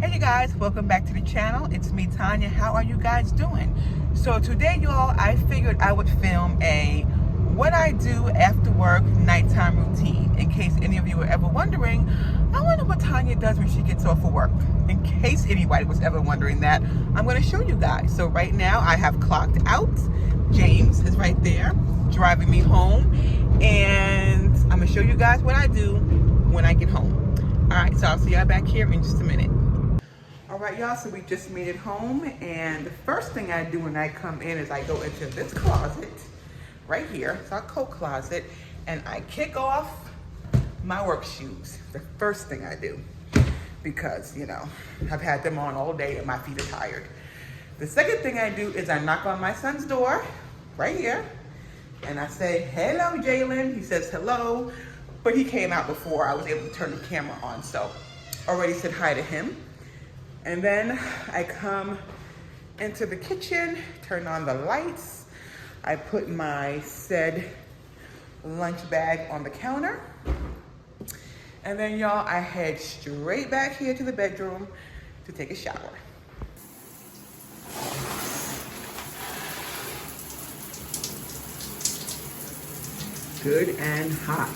Hey you guys, welcome back to the channel. It's me, Tanya. How are you guys doing? So today, y'all, I figured I would film a what I do after work nighttime routine. In case any of you are ever wondering, I wonder what Tanya does when she gets off of work. In case anybody was ever wondering that, I'm going to show you guys. So right now I have clocked out. James is right there driving me home, and I'm going to show you guys what I do when I get home. All right, so I'll see y'all back here in just a minute. All right, y'all, so we just made it home, and the first thing I do when I come in is I go into this closet right here. It's our coat closet, and I kick off my work shoes. The first thing I do, because, you know, I've had them on all day and my feet are tired. The second thing I do is I knock on my son's door right here, and I say, hello, Jalen. He says hello, but he came out before I was able to turn the camera on, so already said hi to him. And then I come into the kitchen, turn on the lights. I put my said lunch bag on the counter. And then y'all, I head straight back here to the bedroom to take a shower. Good and hot.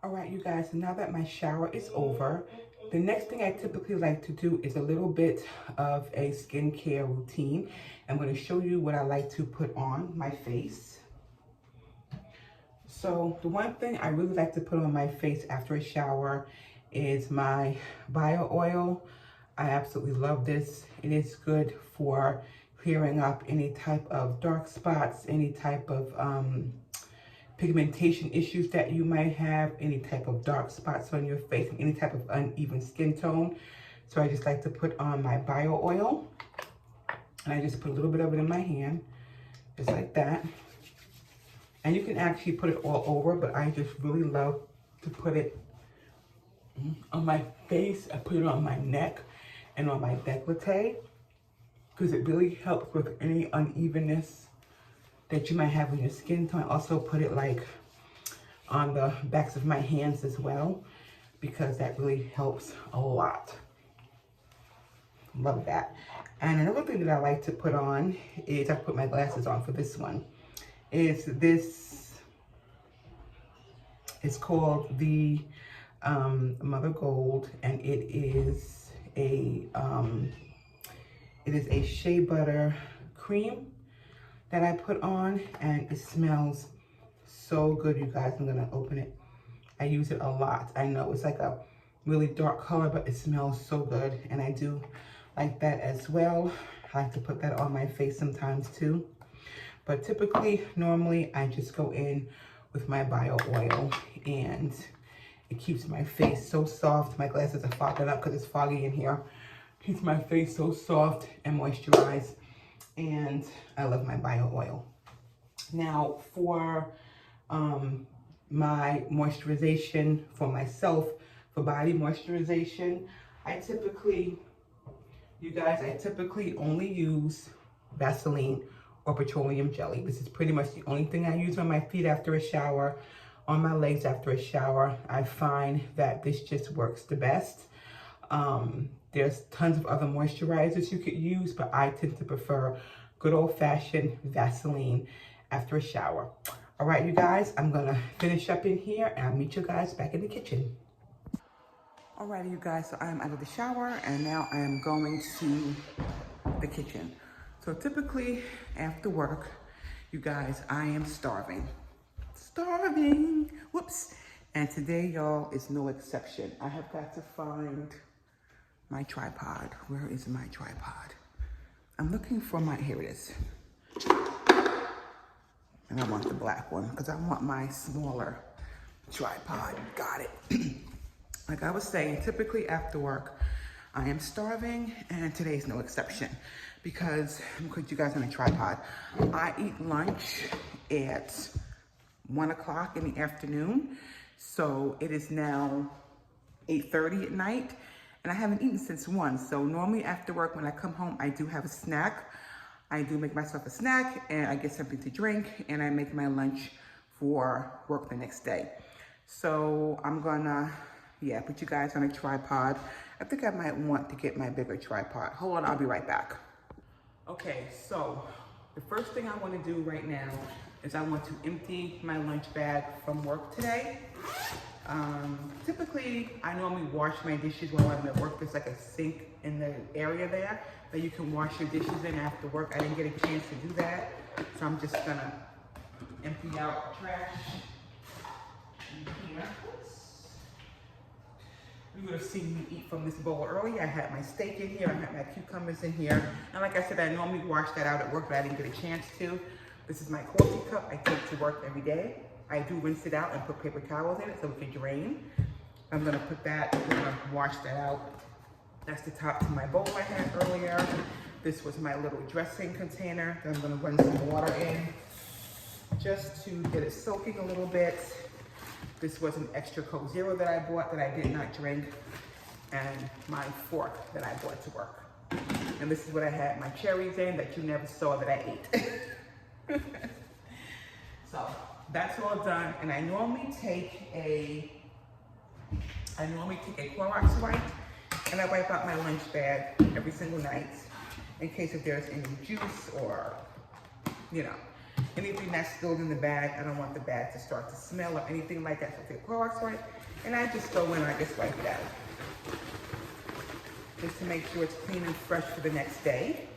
All right, you guys, so now that my shower is over, the next thing I typically like to do is a little bit of a skincare routine. I'm going to show you what I like to put on my face. So the one thing I really like to put on my face after a shower is my bio oil. I absolutely love this. It is good for clearing up any type of dark spots, any type of pigmentation issues that you might have, any type of dark spots on your face, any type of uneven skin tone. So I just like to put on my bio oil, and I just put a little bit of it in my hand, just like that. And you can actually put it all over, but I just really love to put it on my face. I put it on my neck and on my décolleté, because it really helps with any unevenness that you might have in your skin tone. I also put it like on the backs of my hands as well, because that really helps a lot. Love that. And another thing that I like to put on is, I put my glasses on for this one, is this, it's called the Mother Gold, and it is a shea butter cream that I put on, and it smells so good, you guys. I'm gonna open it. I use it a lot. I know it's like a really dark color, but it smells so good, and I do like that as well. I like to put that on my face sometimes too, but typically, normally, I just go in with my bio oil, and it keeps my face so soft. My glasses are fogging up because it's foggy in here. Keeps my face so soft and moisturized, and I love my bio oil. Now for my moisturization for myself, for body moisturization, I typically only use Vaseline or petroleum jelly. This is pretty much the only thing I use on my feet after a shower, on my legs after a shower. I find that this just works the best. There's tons of other moisturizers you could use, but I tend to prefer good old-fashioned Vaseline after a shower. All right, you guys, I'm gonna finish up in here, and I'll meet you guys back in the kitchen. All right, you guys, so I'm out of the shower, and now I am going to the kitchen. So typically after work, you guys, I am starving. Starving, whoops. And today, y'all, is no exception. I have got to find my tripod. Where is my tripod? I'm looking for my, here it is. And I want the black one because I want my smaller tripod. Got it. Like I was saying, typically after work, I am starving, and today's no exception, because I'm gonna put you guys on a tripod. I eat lunch at 1 o'clock in the afternoon. So it is now 8:30 at night, and I haven't eaten since 1. So normally after work, when I come home, I do have a snack. I do make myself a snack and I get something to drink and I make my lunch for work the next day. So I'm gonna, put you guys on a tripod. I think I might want to get my bigger tripod. Hold on, I'll be right back. Okay, so the first thing I want to do right now is I want to empty my lunch bag from work today. Typically, I normally wash my dishes while I'm at work. There's like a sink in the area there that you can wash your dishes in after work. I didn't get a chance to do that, so I'm just gonna empty out trash in here. You would have seen me eat from this bowl earlier. I had my steak in here, I had my cucumbers in here. And like I said, I normally wash that out at work, but I didn't get a chance to. This is my coffee cup I take to work every day. I do rinse it out and put paper towels in it so it can drain. I'm gonna put that, I'm gonna wash that out. That's the top to my bowl I had earlier. This was my little dressing container that I'm gonna run some water in just to get it soaking a little bit. This was an extra Coke Zero that I bought that I did not drink, and my fork that I brought to work. And this is what I had my cherries in that you never saw that I ate. So that's all done, and I normally take a Clorox wipe, and I wipe out my lunch bag every single night in case if there's any juice or, anything that's spilled in the bag. I don't want the bag to start to smell or anything like that. So I take a Clorox wipe, and I just go in and I just wipe it out. Just to make sure it's clean and fresh for the next day.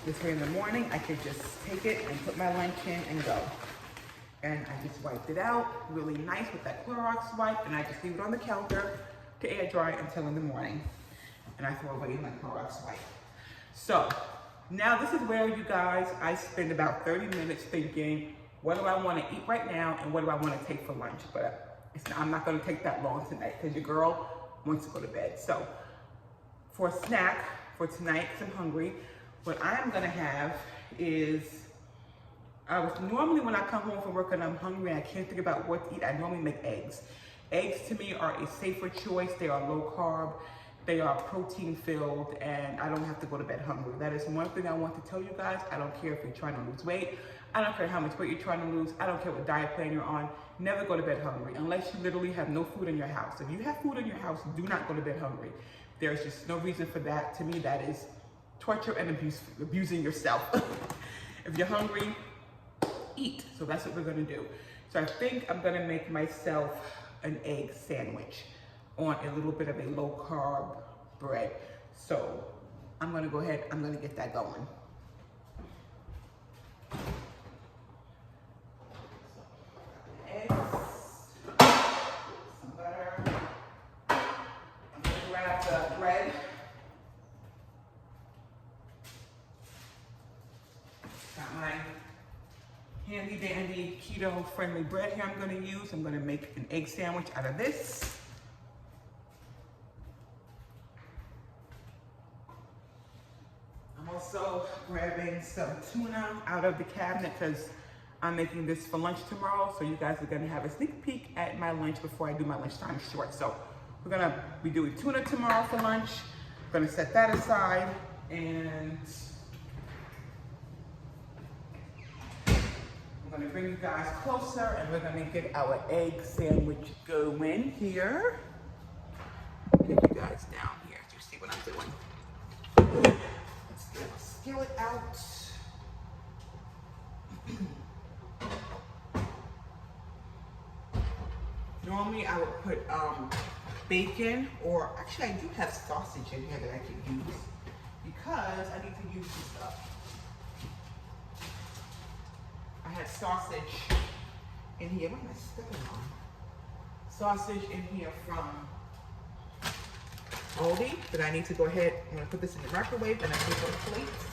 This way in the morning, I could just take it and put my lunch in and go. And I just wiped it out really nice with that Clorox wipe, and I just leave it on the counter to air dry until in the morning. And I throw away my Clorox wipe. So now this is where, you guys, I spend about 30 minutes thinking, what do I want to eat right now and what do I want to take for lunch? But I'm not going to take that long tonight because your girl wants to go to bed. So for a snack for tonight, because I'm hungry, what I'm gonna have is, normally when I come home from work and I'm hungry and I can't think about what to eat, I normally make eggs. Eggs to me are a safer choice. They are low carb, they are protein filled, and I don't have to go to bed hungry. That is one thing I want to tell you guys. I don't care if you're trying to lose weight. I don't care how much weight you're trying to lose. I don't care what diet plan you're on. Never go to bed hungry unless you literally have no food in your house. If you have food in your house, do not go to bed hungry. There's just no reason for that. To me, that is torture and abusing yourself. If you're hungry, eat. So that's what we're gonna do. So I think I'm gonna make myself an egg sandwich on a little bit of a low carb bread. So I'm gonna go ahead, I'm gonna get that going. Eggs, some butter. I'm gonna grab the bread. Got my handy dandy keto friendly bread here I'm going to use. I'm going to make an egg sandwich out of this. I'm also grabbing some tuna out of the cabinet because I'm making this for lunch tomorrow. So you guys are going to have a sneak peek at my lunch before I do my lunchtime short. So we're going to be doing tuna tomorrow for lunch. I'm going to set that aside, and I'm going to bring you guys closer and we're going to get our egg sandwich going here. Get you guys down here so you see what I'm doing. Let's get our skillet out. Normally I would put bacon, or actually I do have sausage in here that I can use because I need to use some stuff. I had sausage in here. What am I stepping on? Sausage in here from Aldi that I need to go ahead. I'm going to put this in the microwave and I take on plates.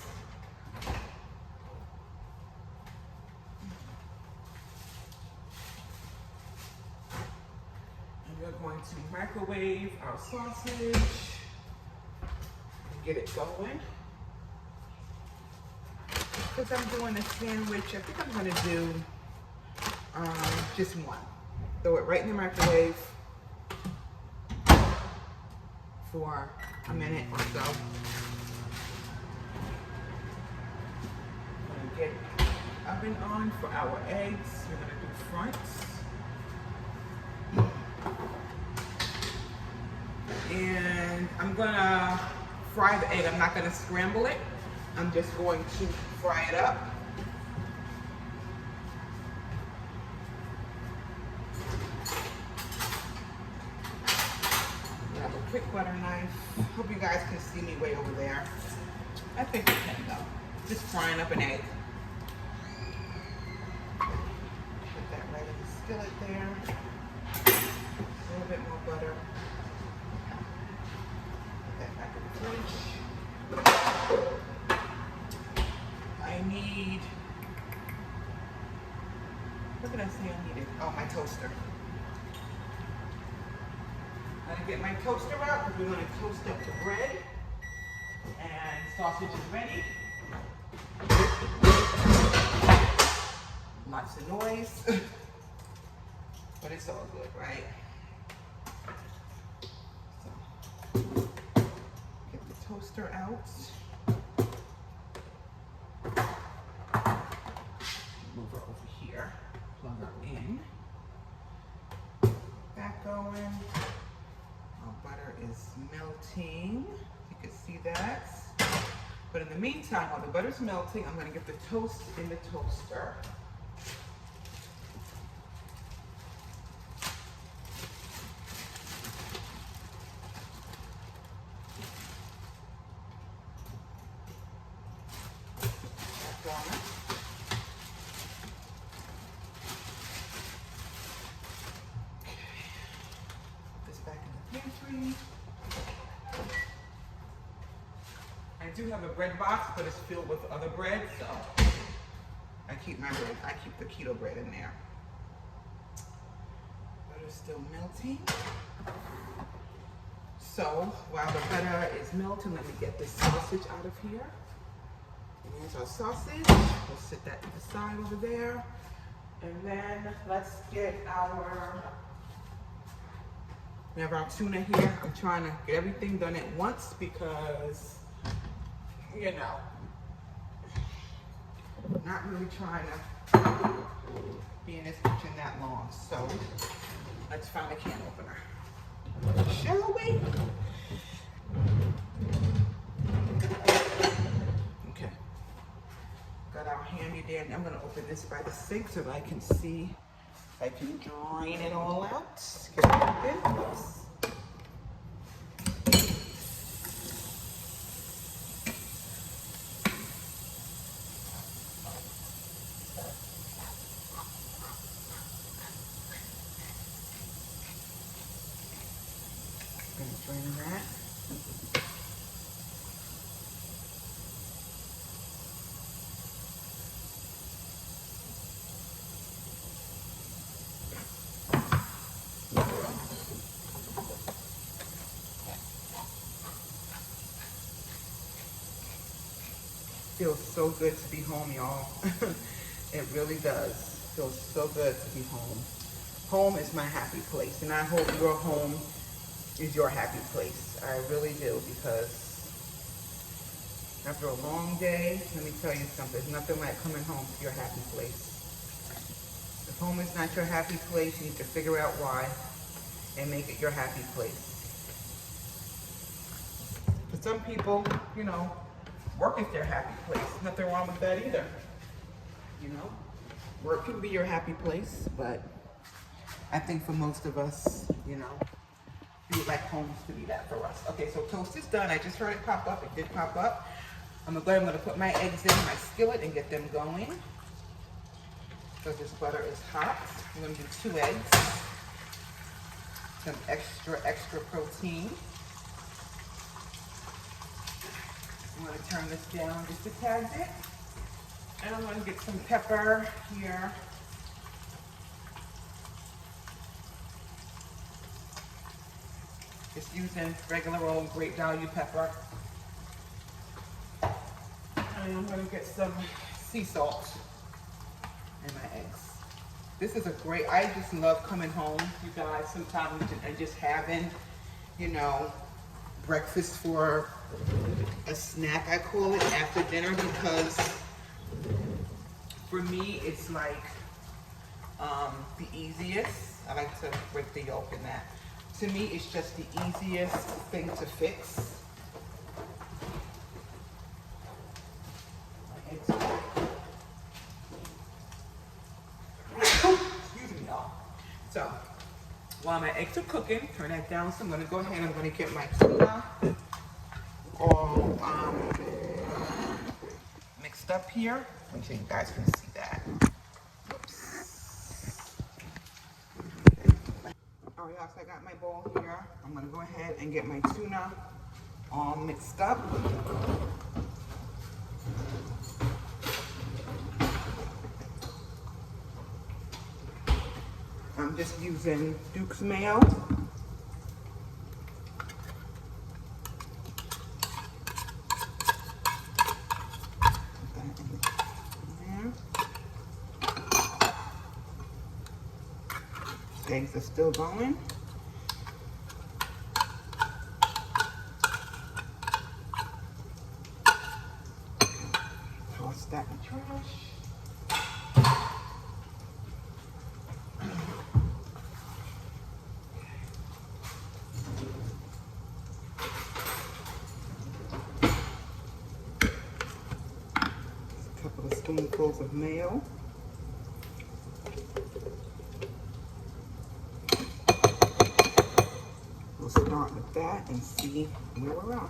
And we're going to microwave our sausage and get it going. Because I'm doing a sandwich, I think I'm going to do just one. Throw it right in the microwave for a minute or so. get oven on for our eggs. We're gonna do fronts. And I'm gonna fry the egg. I'm not gonna scramble it. I'm just going to fry it up. I have a quick butter knife. Hope you guys can see me way over there. I think you can though. Just frying up an egg. Put that right in the skillet there. A little bit more butter. Put that back in the fridge. I need, what did I say I needed? Oh, my toaster. I'm gonna get my toaster out because we're gonna toast up the bread. And sausage is ready. Lots of noise, but it's all good, right? So, get the toaster out. Move her over here, plug her in. That going. Our butter is melting. You can see that. But in the meantime, while the butter's melting, I'm going to get the toast in the toaster. I do have a bread box, but it's filled with other bread, so I keep my bread. I keep the keto bread in there. Butter's still melting. So while the butter is melting, let me get this sausage out of here. And here's our sausage. We'll sit that to the side over there. And then let's get we have our tuna here. I'm trying to get everything done at once because, you know, not really trying to be in this kitchen that long. So let's find a can opener. Shall we? Okay. Got our handy dandy. I'm gonna open this by the sink so that I can see. I can drain it all out. Get it open. Drain that. Feels so good to be home, y'all. It really does. Feels so good to be home. Home is my happy place, and I hope your home is your happy place. I really do, because after a long day, let me tell you something, there's nothing like coming home to your happy place. If home is not your happy place, you need to figure out why and make it your happy place. For some people, you know, work is their happy place. Nothing wrong with that either. You know, work can be your happy place, but I think for most of us, you know, we would like homes to be that for us. Okay, so toast is done. I just heard it pop up. It did pop up. I'm gonna put my eggs in my skillet and get them going. So this butter is hot. I'm gonna do 2 eggs. Some extra protein. I'm gonna turn this down just a tad bit. And I'm gonna get some pepper here. Just using regular old great value pepper. And I'm gonna get some sea salt in my eggs. This is a great, I just love coming home, you guys, sometimes and just having, you know, breakfast for a snack, I call it, after dinner, because For me, it's like the easiest. I like to break the yolk in that. To me, it's just the easiest thing to fix. Excuse me, y'all. So, while my eggs are cooking, turn that down. So I'm gonna go ahead and I'm gonna get my tuna all mixed up here. Make sure you guys can see that. All right, y'all, so I got my bowl here. I'm gonna go ahead and get my tuna all mixed up. I'm just using Duke's mayo. Eggs are still going. Toss that in the trash. A couple of spoonfuls of mayo. We'll start with that and see where we're at.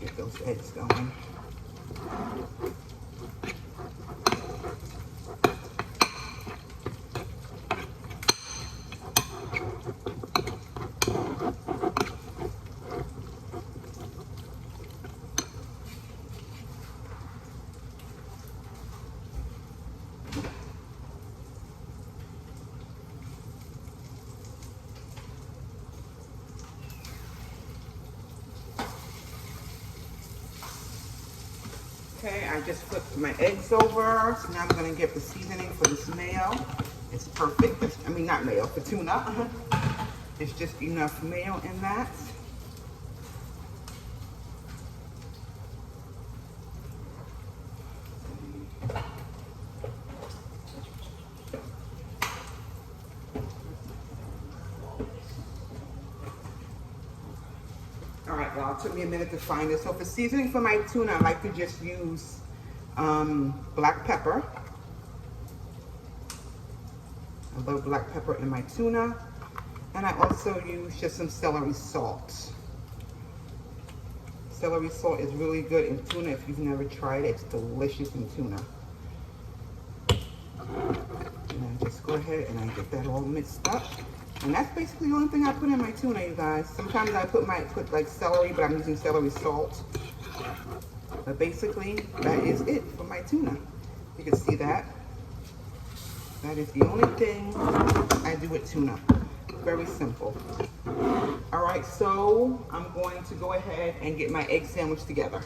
Get those eggs going. Okay, I just flipped my eggs over. So now I'm gonna get the seasoning for this mayo. It's perfect. I mean, not mayo, for tuna. It's just enough mayo in that. All right, well, it took me a minute to find it. So for seasoning for my tuna, I like to just use black pepper. I love black pepper in my tuna. And I also use just some celery salt. Celery salt is really good in tuna. If you've never tried it, it's delicious in tuna. And I just go ahead and I get that all mixed up. And that's basically the only thing I put in my tuna, you guys. Sometimes I put like celery, but I'm using celery salt. But basically, that is it for my tuna. You can see that. That is the only thing I do with tuna. Very simple. All right, so I'm going to go ahead and get my egg sandwich together.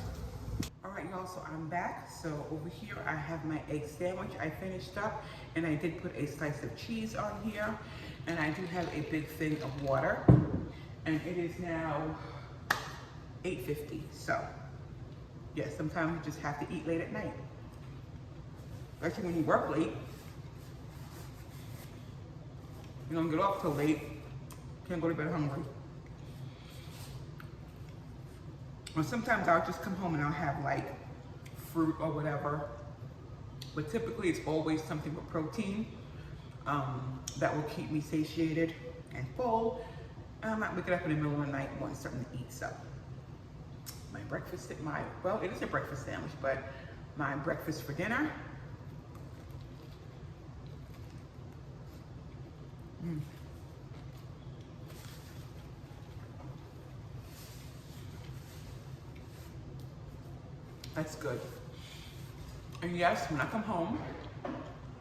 All right, y'all, so I'm back. So over here, I have my egg sandwich. I finished up, and I did put a slice of cheese on here. And I do have a big thing of water. And it is now 8:50. So, yeah, sometimes you just have to eat late at night. Especially when you work late. You don't get off till late. Can't go to bed hungry. Or sometimes I'll just come home and I'll have like fruit or whatever. But typically it's always something with protein. That will keep me satiated and full. And I'm not waking up in the middle of the night wanting something to eat. So my breakfast, well, it is a breakfast sandwich, but my breakfast for dinner. That's good. And yes, when I come home,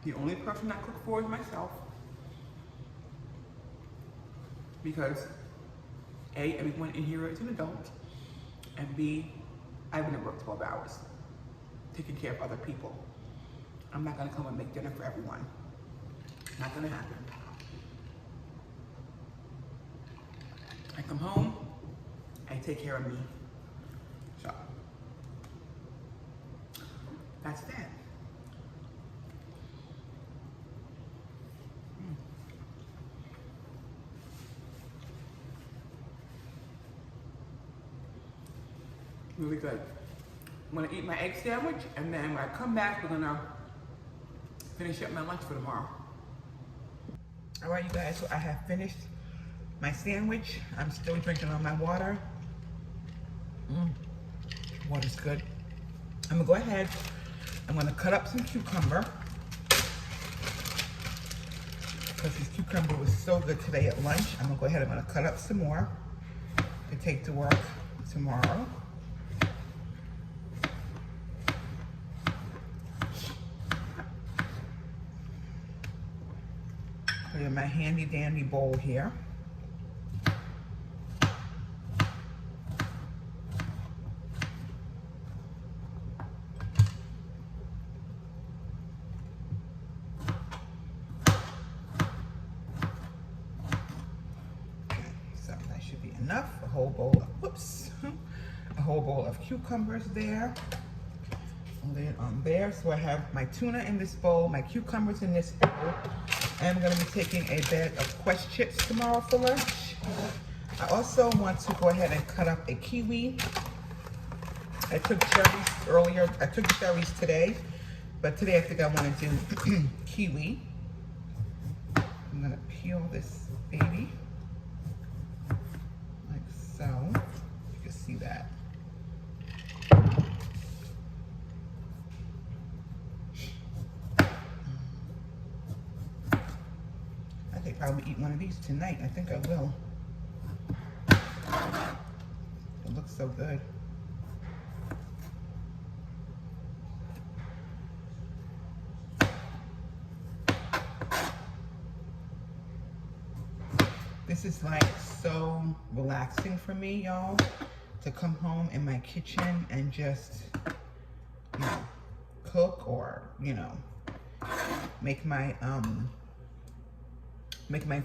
the only person I cook for is myself. Because A, everyone in here is an adult, and B, I've been at work 12 hours, taking care of other people. I'm not gonna come and make dinner for everyone. Not gonna happen. I come home, I take care of me. So, that's that. Really good. I'm gonna eat my egg sandwich, and then when I come back, we're gonna finish up my lunch for tomorrow. All right, you guys, so I have finished my sandwich. I'm still drinking on my water. Water's good. I'm gonna go ahead, I'm gonna cut up some cucumber, because this cucumber was so good today at lunch. I'm gonna go ahead, I'm gonna cut up some more to take to work tomorrow. Put it in my handy dandy bowl here. So that should be enough. A whole bowl of, whoops, a whole bowl of cucumbers there. Lay it on there. So I have my tuna in this bowl, my cucumbers in this bowl. And I'm going to be taking a bag of Quest chips tomorrow for lunch. I also want to go ahead and cut up a kiwi. I took cherries earlier. I took cherries today, but today I think I want to do kiwi. I'm going to peel this baby like so. You can see that. I think I'll eat one of these tonight. I think I will. It looks so good. This is like so relaxing for me, y'all, to come home in my kitchen and just, you know, cook or, you know, make my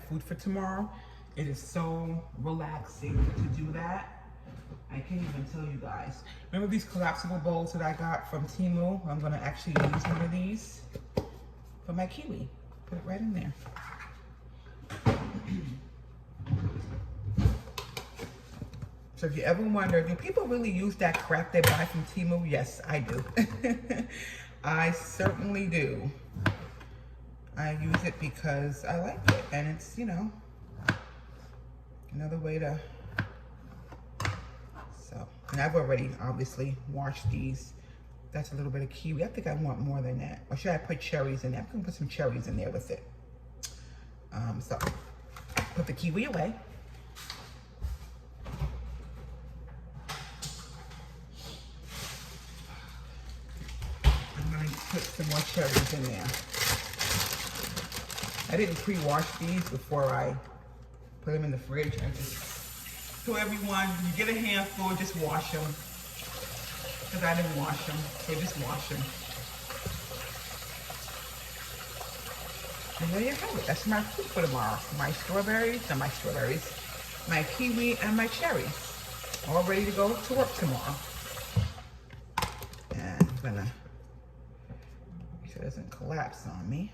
food for tomorrow. It is so relaxing to do that. I can't even tell you guys. Remember these collapsible bowls that I got from Temu? I'm gonna actually use one of these for my kiwi. Put it right in there. So if you ever wonder, do people really use that crap they buy from Temu? Yes, I do. I certainly do. I use it because I like it, and it's, you know, another way to, so, and I've already obviously washed these. That's a little bit of kiwi. I think I want more than that. Or should I put cherries in there? I'm gonna put some cherries in there with it. So, put the kiwi away. I'm gonna put some more cherries in there. I didn't pre-wash these before I put them in the fridge. I just told everyone, you get a handful, just wash them. Because I didn't wash them, so just wash them. And there you have it. That's my food for tomorrow. My kiwi and my cherries. All ready to go to work tomorrow. And I'm gonna make sure it doesn't collapse on me.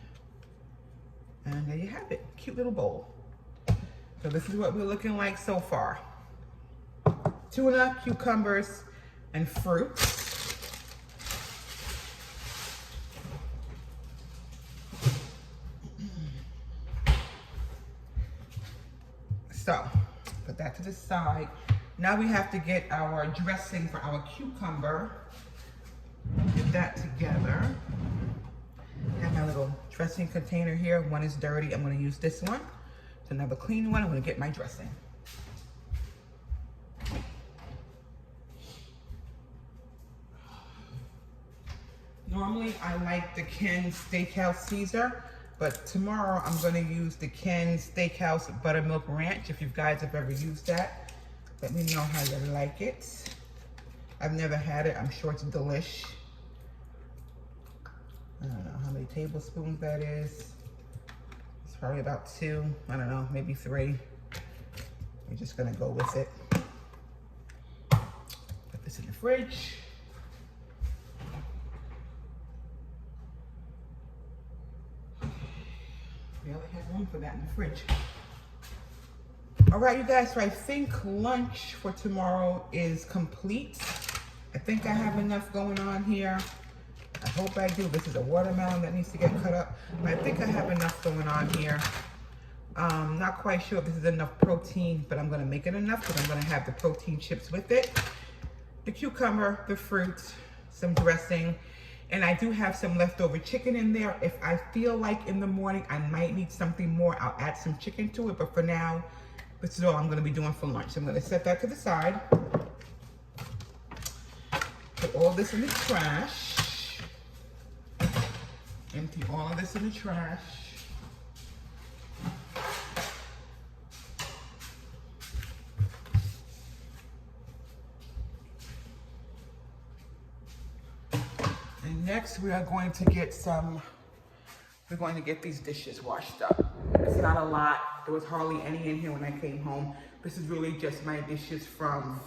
And there you have it, cute little bowl. So this is what we're looking like so far. Tuna, cucumbers, and fruit. So, put that to the side. Now we have to get our dressing for our cucumber. Get that together. I have my little dressing container here. One is dirty. I'm going to use this one. It's another clean one. I'm going to get my dressing. Normally, I like the Ken's Steakhouse Caesar, but tomorrow I'm going to use the Ken's Steakhouse Buttermilk Ranch. If you guys have ever used that, let me know how you like it. I've never had it. I'm sure it's delish. I don't know how many tablespoons that is. It's probably about 2. I don't know, maybe 3. We're just gonna go with it. Put this in the fridge. We only have room for that in the fridge. All right, you guys, so I think lunch for tomorrow is complete. I think I have enough going on here. I hope I do. This is a watermelon that needs to get cut up. But I think I have enough going on here. Not quite sure if this is enough protein, but I'm gonna make it enough because I'm gonna have the protein chips with it. The cucumber, the fruit, some dressing, and I do have some leftover chicken in there. If I feel like in the morning I might need something more, I'll add some chicken to it, but for now, this is all I'm gonna be doing for lunch. I'm gonna set that to the side. Put all this in the trash. Empty all of this in the trash. And next we are going to get these dishes washed up. It's not a lot. There was hardly any in here when I came home. This is really just my dishes from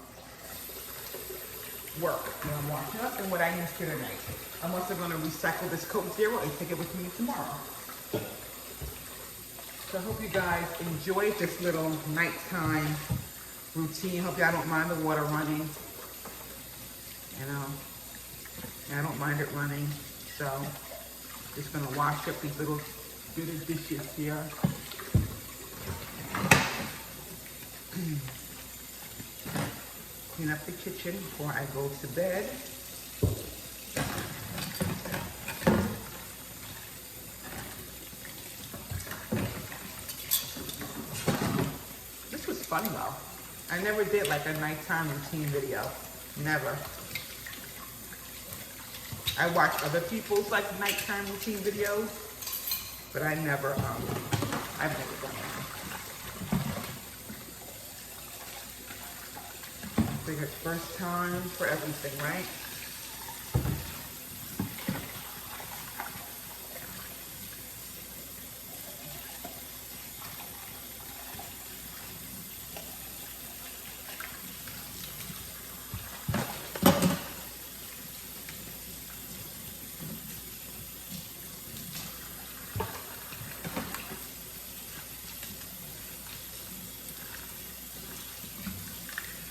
work that I'm washing up and what I used here tonight. I'm also going to recycle this Coke Zero and take it with me tomorrow. So I hope you guys enjoyed this little nighttime routine. Hope y'all don't mind the water running. You know, I don't mind it running. So just going to wash up these little bit of dishes here. Clean up the kitchen before I go to bed. This was funny though. I never did like a nighttime routine video. Never. I watch other people's like nighttime routine videos, but I've never done that. I think it's first time for everything, right?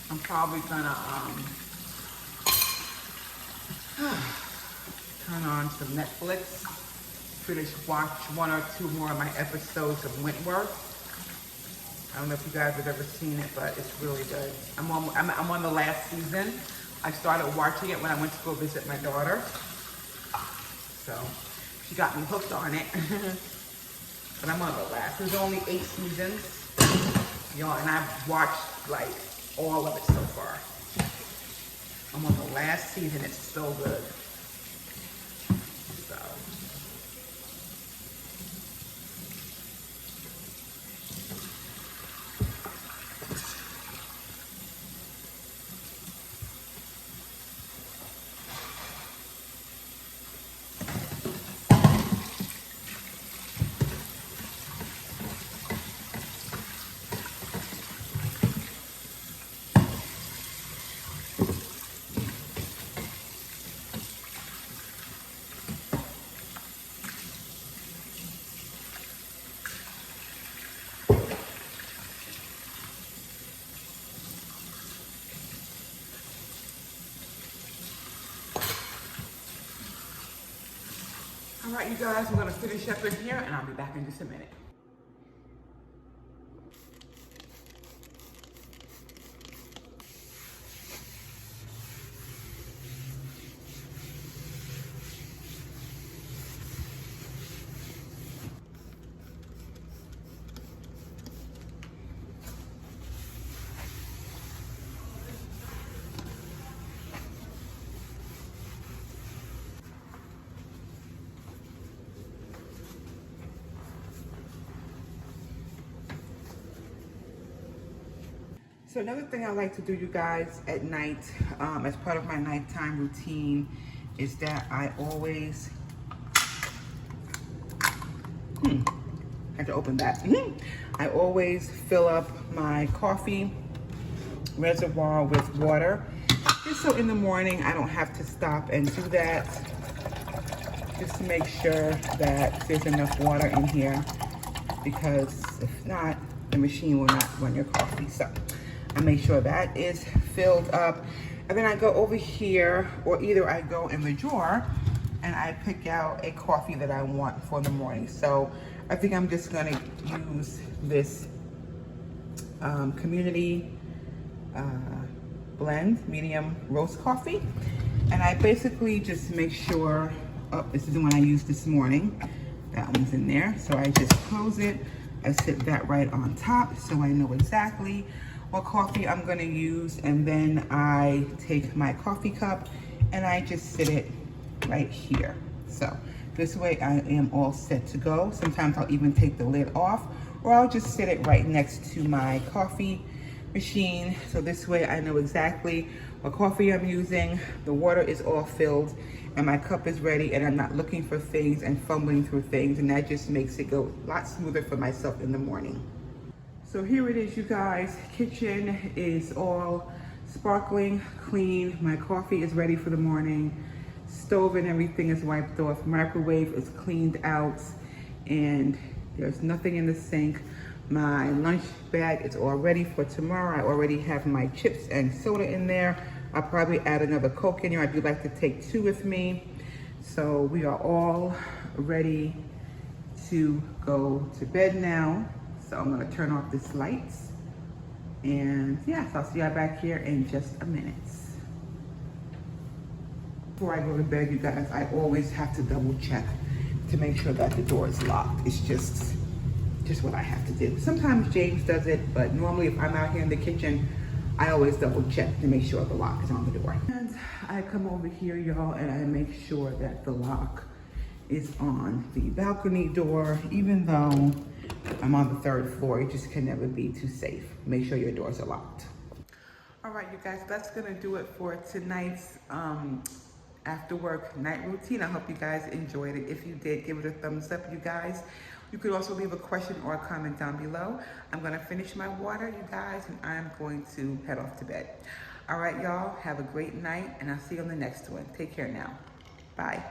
I'm probably gonna turn on some Netflix, watch one or two more of my episodes of Wentworth. I don't know if you guys have ever seen it, but it's really good. I'm on the last season. I started watching it when I went to go visit my daughter. So she got me hooked on it. But I'm on the last. There's only 8 seasons. Y'all, and I've watched like all of it so far. I'm on the last season. It's so good. So. All right, you guys, I'm gonna finish up in here and I'll be back in just a minute. So another thing I like to do, you guys, at night, as part of my nighttime routine, is that I always, had to open that. I always fill up my coffee reservoir with water, just so in the morning I don't have to stop and do that, just to make sure that there's enough water in here, because if not, the machine will not run your coffee. So I make sure that is filled up. And then I go over here, or either I go in the drawer and I pick out a coffee that I want for the morning. So I think I'm just gonna use this Community blend medium roast coffee. And I basically just make sure, oh, this is the one I used this morning. That one's in there. So I just close it. I sit that right on top so I know exactly what coffee I'm gonna use. And then I take my coffee cup and I just sit it right here. So this way I am all set to go. Sometimes I'll even take the lid off, or I'll just sit it right next to my coffee machine. So this way I know exactly what coffee I'm using. The water is all filled and my cup is ready, and I'm not looking for things and fumbling through things, and that just makes it go a lot smoother for myself in the morning. So here it is, you guys. Kitchen is all sparkling clean. My coffee is ready for the morning. Stove and everything is wiped off. Microwave is cleaned out, and there's nothing in the sink. My lunch bag is all ready for tomorrow. I already have my chips and soda in there. I'll probably add another Coke in here. I do like to take 2 with me. So we are all ready to go to bed now. So I'm gonna turn off this lights. And yes, I'll see y'all back here in just a minute. Before I go to bed, you guys, I always have to double check to make sure that the door is locked. It's just what I have to do. Sometimes James does it, but normally if I'm out here in the kitchen, I always double check to make sure the lock is on the door. And I come over here, y'all, and I make sure that the lock is on the balcony door. Even though I'm on the 3rd floor, it just can never be too safe. Make sure your doors are locked. All right, you guys, that's gonna do it for tonight's after work night routine. I hope you guys enjoyed it. If you did, give it a thumbs up, you guys. You could also leave a question or a comment down below. I'm gonna finish my water, you guys, and I'm going to head off to bed. All right, y'all, have a great night, and I'll see you on the next one. Take care now. Bye.